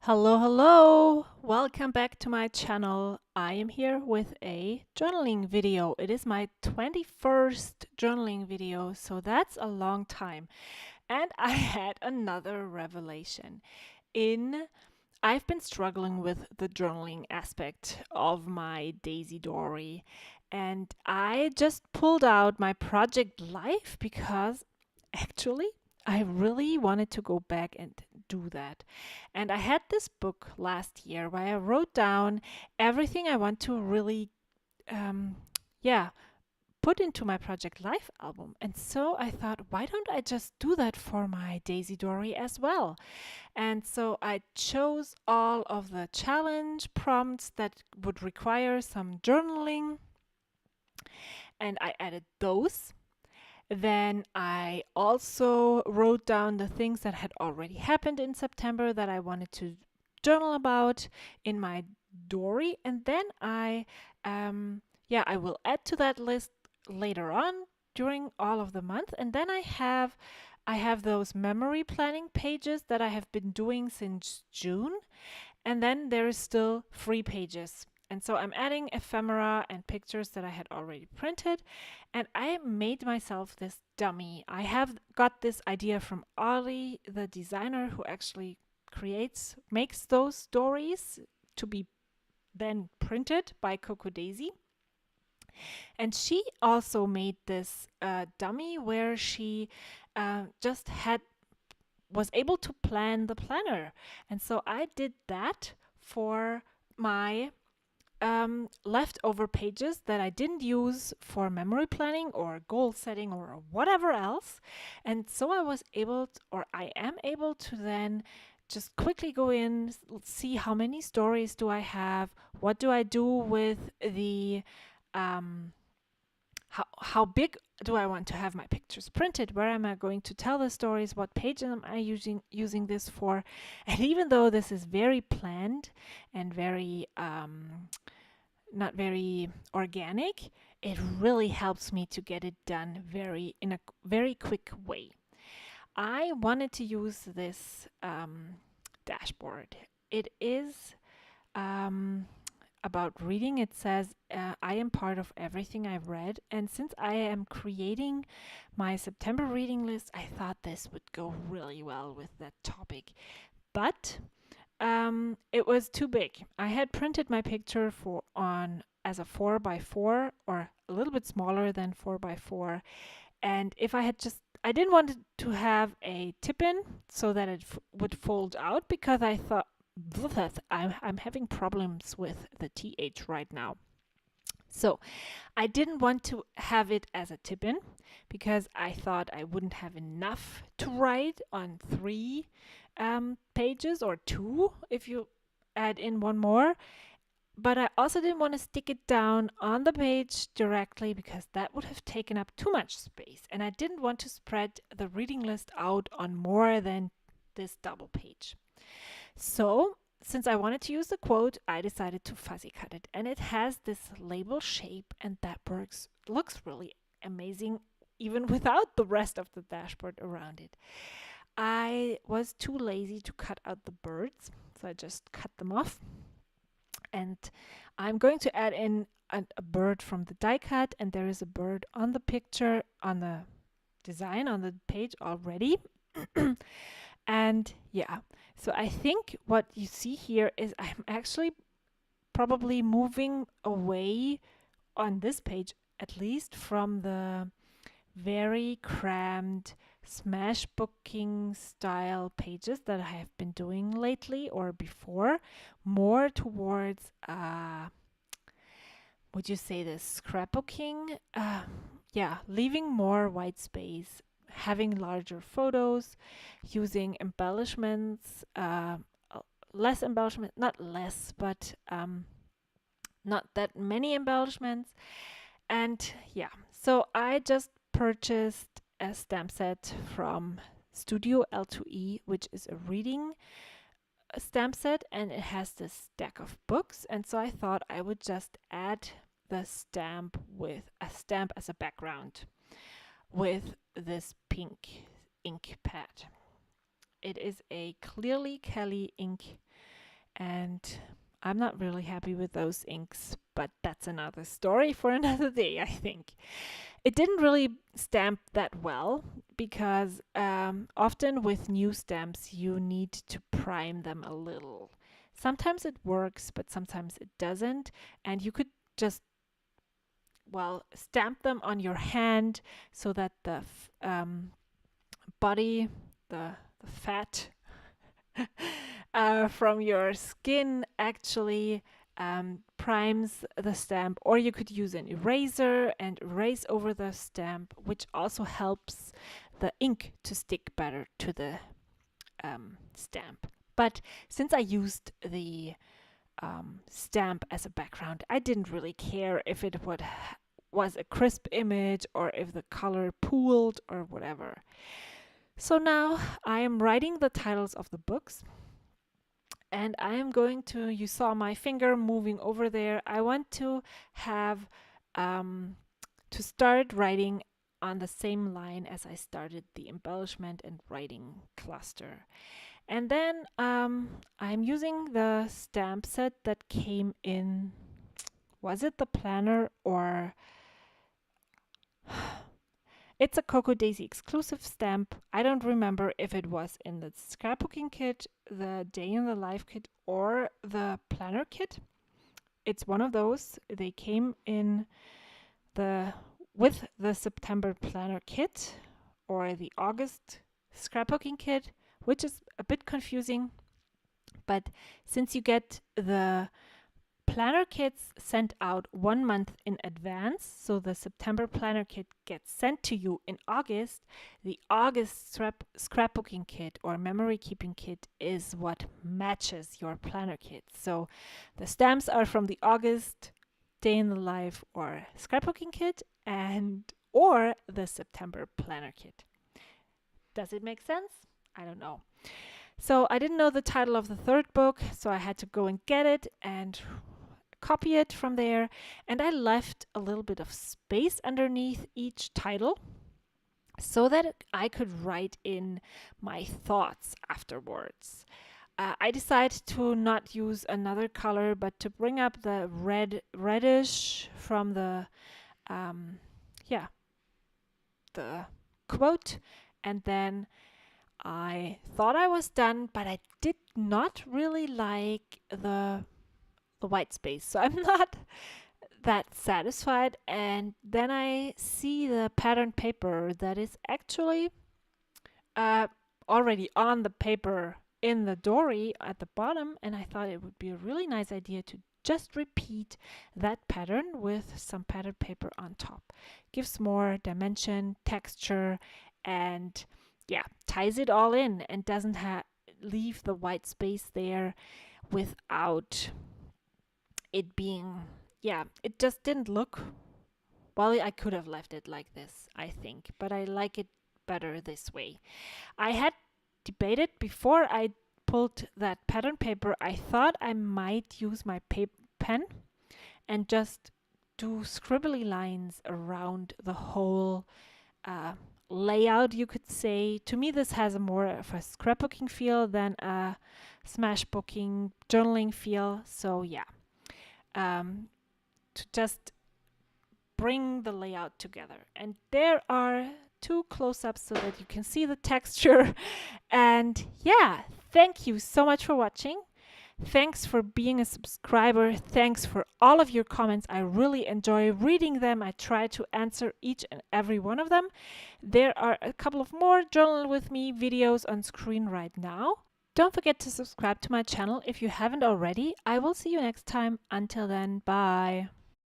Hello, hello! Welcome back to my channel. I am here with a journaling video. It is my 21st journaling video, so that's a long time. And I had another revelation. In I've been struggling with the journaling aspect of my Daisy Dori, and I just pulled out my project life because actually I really wanted to go back and do that. And I had this book last year where I wrote down everything I want to really, um, yeah, put into my Project Life album. And so I thought, why don't I just do that for my Daisy Dori as well? And so I chose all of the challenge prompts that would require some journaling, and I added those. Then I also wrote down the things that had already happened in September that I wanted to journal about in my Dory. And then I will add to that list later on during all of the month. And then I have those memory planning pages that I have been doing since June. And then there is still free pages. And so I'm adding ephemera and pictures that I had already printed. And I made myself this dummy. I have got this idea from Ollie, the designer who actually makes those stories to be then printed by Coco Daisy. And she also made this dummy where she just was able to plan the planner. And so I did that for my leftover pages that I didn't use for memory planning or goal setting or whatever else. And so I am able to then just quickly go in, see how many stories do I have, what do I do with the um, how big do I want to have my pictures printed? Where am I going to tell the stories? What page am I using this for? And even though this is very planned and very not very organic, it really helps me to get it done in a very quick way. I wanted to use this dashboard. It is um, about reading. It says, I am part of everything I've read. And since I am creating my September reading list, I thought this would go really well with that topic. But it was too big. I had printed my picture as a 4x4 or a little bit smaller than 4x4. And if I didn't want it to have a tip-in so that it would fold out because I thought, I'm having problems with the TH right now. So I didn't want to have it as a tip-in because I thought I wouldn't have enough to write on 3 pages or 2 if you add in one more. But I also didn't want to stick it down on the page directly because that would have taken up too much space. And I didn't want to spread the reading list out on more than this double page. So since I wanted to use the quote, I decided to fuzzy cut it. And it has this label shape, and that looks really amazing even without the rest of the dashboard around it. I was too lazy to cut out the birds, so I just cut them off. And I'm going to add in a bird from the die cut, and there is a bird on the picture, on the design, on the page already. And yeah, so I think what you see here is I'm actually probably moving away on this page, at least from the very crammed smash booking style pages that I have been doing lately or before, more towards would you say this scrapbooking? Leaving more white space, having larger photos, using embellishments, less embellishment, not less, but not that many embellishments. And yeah, so I just purchased a stamp set from Studio L2E, which is a reading stamp set, and it has this stack of books. And so I thought I would just add the stamp with a stamp as a background with this pink ink pad. It is a Clearly Kelly ink and I'm not really happy with those inks, but that's another story for another day, I think. It didn't really stamp that well because often with new stamps you need to prime them a little. Sometimes it works, but sometimes it doesn't, and you could just stamp them on your hand so that the body, the fat from your skin actually primes the stamp, or you could use an eraser and erase over the stamp, which also helps the ink to stick better to the stamp. But since I used the stamp as a background, I didn't really care if it was a crisp image or if the color pooled or whatever. So now I am writing the titles of the books, and I am going to, you saw my finger moving over there. I want to have to start writing on the same line as I started the embellishment and writing cluster. And then I'm using the stamp set that came in, was it the planner or it's a Cocoa Daisy exclusive stamp. I don't remember if it was in the scrapbooking kit, the Day in the Life kit, or the planner kit. It's one of those. They came in with the September planner kit or the August scrapbooking kit, which is a bit confusing. But since you get the planner kits sent out 1 month in advance, so the September planner kit gets sent to you in August, the August scrapbooking kit or memory keeping kit is what matches your planner kit. So the stamps are from the August Day in the Life or scrapbooking kit or the September planner kit. Does it make sense? I don't know. So I didn't know the title of the third book, so I had to go and get it and copy it from there, and I left a little bit of space underneath each title so that I could write in my thoughts afterwards. I decided to not use another color, but to bring up the reddish from the quote, and then I thought I was done, but I did not really like the white space, so I'm not that satisfied. And then I see the pattern paper that is actually already on the paper in the Dori at the bottom, and I thought it would be a really nice idea to just repeat that pattern with some pattern paper on top. Gives more dimension, texture, and ties it all in and doesn't leave the white space there without it being, it just didn't look, I could have left it like this, I think, but I like it better this way. I had debated before I pulled that pattern paper. I thought I might use my pen and just do scribbly lines around the whole layout, you could say. To me, this has more of a scrapbooking feel than a smashbooking journaling feel. So to just bring the layout together. And there are 2 close-ups so that you can see the texture. And thank you so much for watching. Thanks for being a subscriber. Thanks for all of your comments. I really enjoy reading them. I try to answer each and every one of them. There are a couple of more Journal With Me videos on screen right now. Don't forget to subscribe to my channel if you haven't already. I will see you next time. Until then, bye.